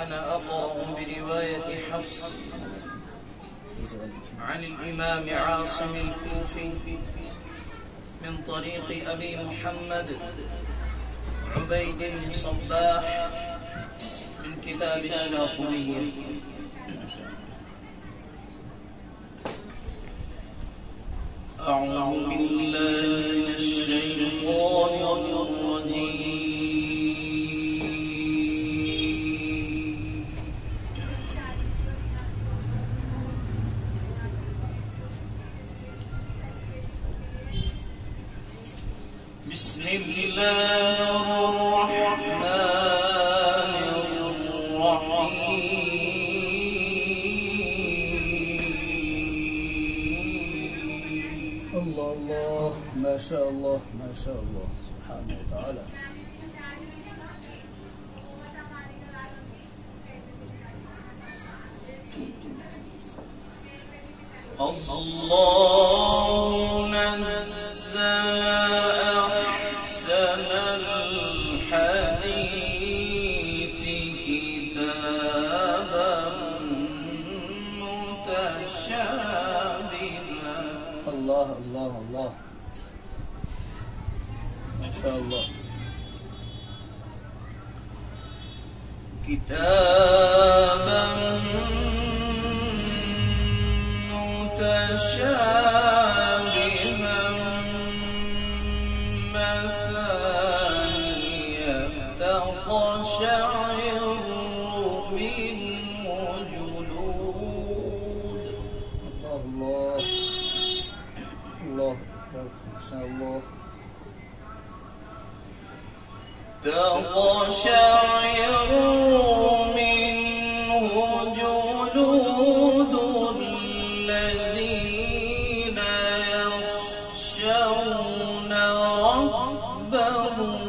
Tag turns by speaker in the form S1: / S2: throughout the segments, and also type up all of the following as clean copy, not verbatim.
S1: أنا أقرأ برواية حفص عن الإمام عاصم الكوفي من طريق أبي محمد عبيد بن صباح من كتاب الشاطبية. أعوذ بالله من الشيطان الرجيم. بسم الله الرحمن الرحيم.
S2: الله الله ما شاء الله ما شاء الله سبحانه وتعالى.
S1: الله نزل أحسن الحديث كتابا متشابها.
S2: الله الله الله ما شاء الله.
S1: كتابا متشابها مثانية تقشعر منه جلود.
S2: الله الله ما شاء الله.
S1: تقشعر منه جلود الذين يخشون ربهم.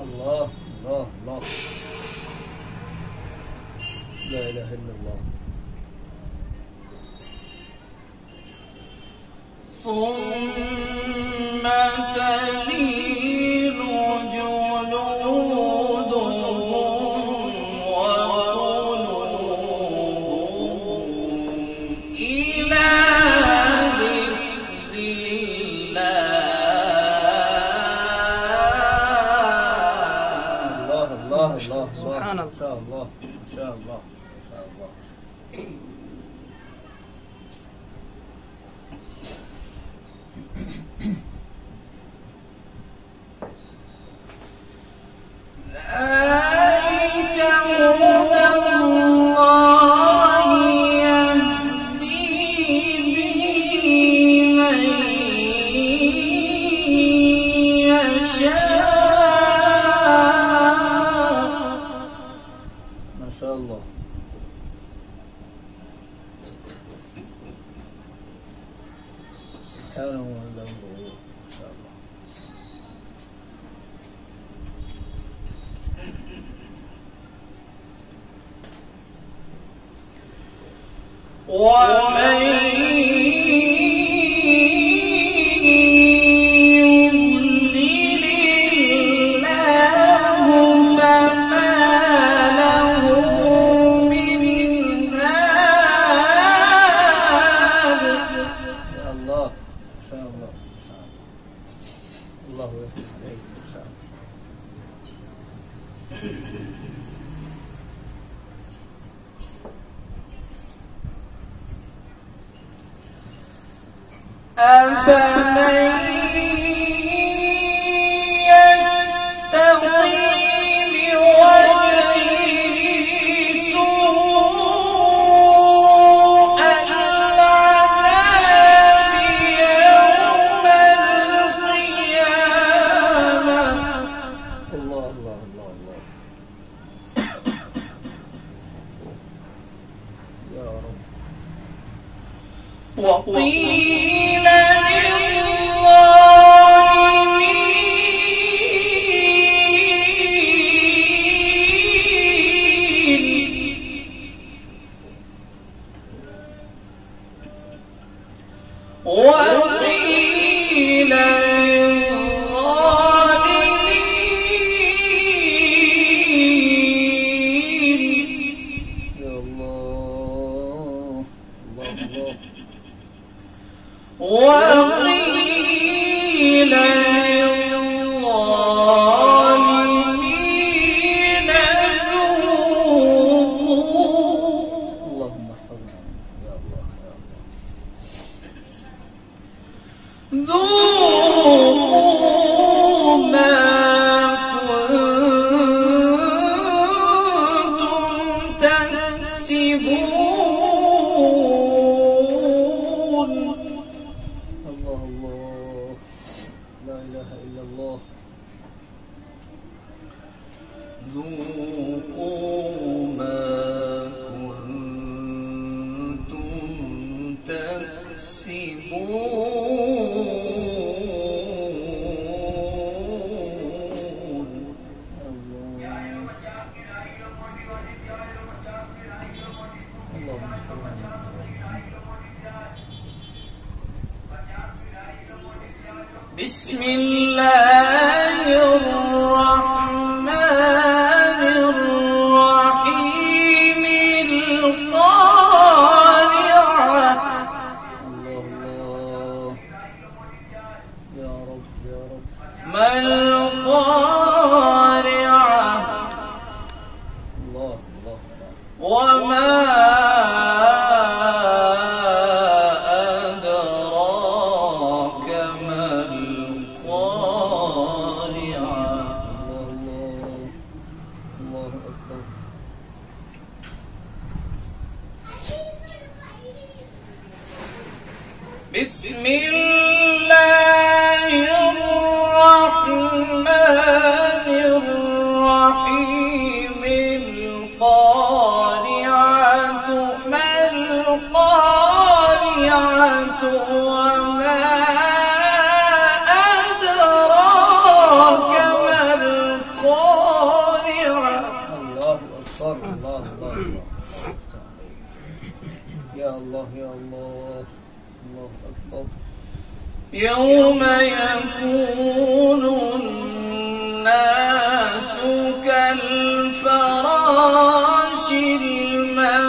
S2: الله الله الله لا إله إلا الله.
S1: ثم تلين جلودهم وقلوبهم إلى ذكر الله.
S2: الله الله
S3: سبحان
S2: ما شاء الله ما شاء الله ما شاء الله.
S1: ذلك هدى الله يهدي به من يشاء.
S2: ما شاء الله. سبحانه وتعالى ما شاء الله.
S1: ومن يضلل الله فما له من هاد.
S2: يا الله ما شاء الله ما شاء الله. الله يفتح عليك ما شاء الله.
S1: أفمن يتقي بوجهه سوء العذاب يوم القيامة.
S2: الله الله الله الله. يا رب.
S1: وقيل للظالمين وقيل للظالمين وقيل للظالمين ذوقوا.
S2: اللهم احفظنا يا الله يا الله.
S1: ذوقوا ما كنتم تكسبون.
S2: الله الله، لا إله إلا الله.
S1: ذوقوا ما كنتم تكسبون.
S2: اللهم احفظنا.
S1: بسم الله الرحمن الرحيم. القارعة.
S2: الله الله، يا رب يا رب.
S1: ما القارعة.
S2: الله الله الله.
S1: وما أدراك ما القارعة.
S2: الله الله، الله أكبر.
S1: بسم الله الرحمن الرحيم. القارعة. ما القارعة. وما أدراك ما القارعة.
S2: الله أكبر. الله الله الله. يا الله يا الله. الله أكبر.
S1: يوم يكون الناس كالفراش المبثوث.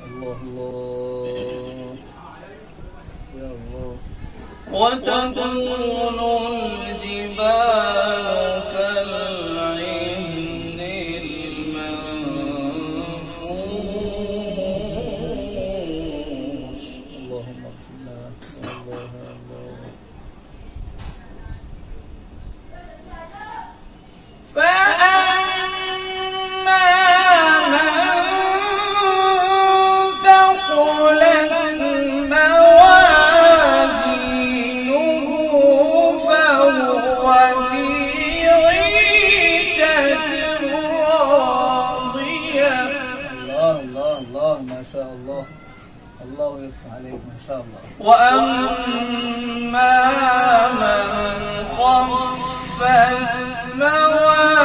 S2: الله الله، يا الله.
S1: وتكون الجبال كالعهن المنفوش.
S2: اللهم ارحمنا يا الله يا الله.
S1: فأما من ثقلت موازينه فهو في عيشة راضية.
S2: الله الله الله، ما شاء الله. الله يفتح عليك ما شاء الله.
S1: وأما من خفت موازينه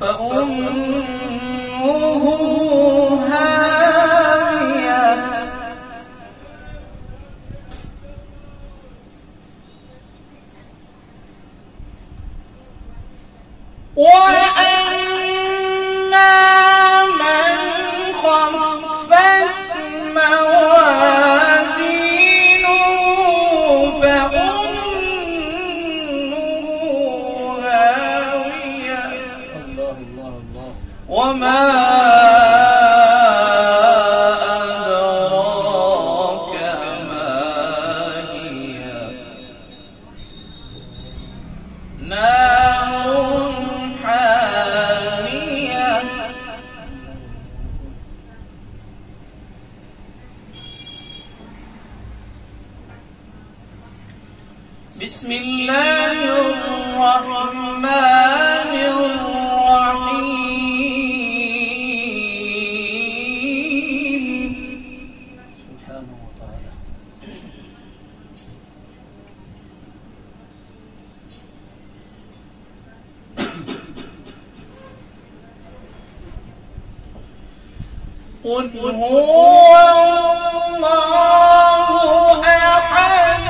S1: فأمه هاوية. وأما من خفت موازينه فأمه هاوية.
S2: الله الله الله.
S1: وما أدراك ما هي. نار حامية. بسم الله الرحمن الرحيم.
S2: سبحانه وتعالى.
S1: قل هو الله أحد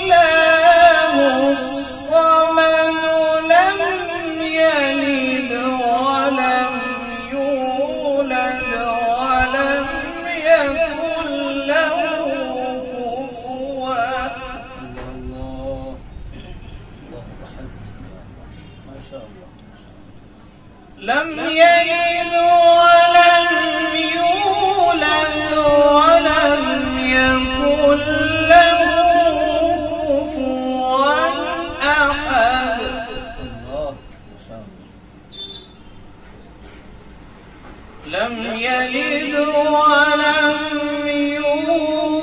S1: الله يلد ولم يولد ولم يكن له كفوا أحد.
S2: الله ما شاء الله.
S1: لم يلد ولم يولد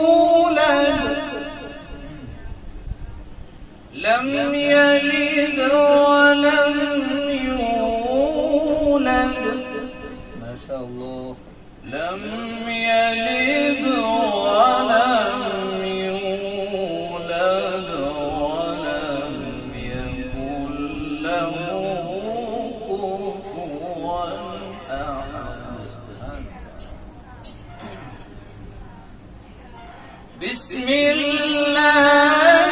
S1: لم يلد ولم يولد
S2: ما شاء الله.
S1: لم يلد ولم يولد ولم يكن له كفوا أحد. بسم الله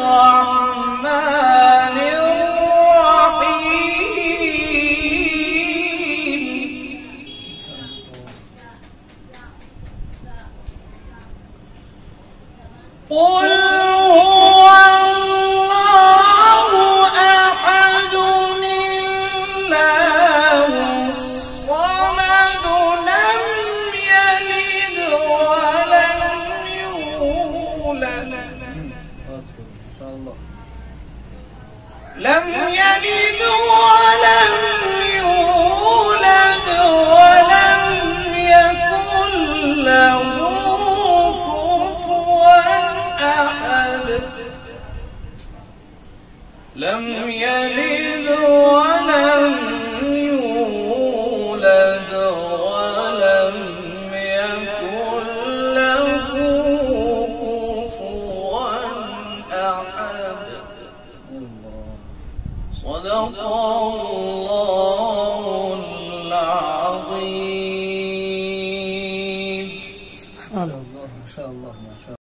S1: الرحمن الرحيم. قل هو الله أحد الله الصمد لم يلد ولم يولد
S2: ما شاء الله.
S1: لم يلد ولم يولد ولم يكن له كفوا أحد. لم يلد ولم يولد ولم يكن له كفوا أحد.
S2: الله.
S1: صدق الله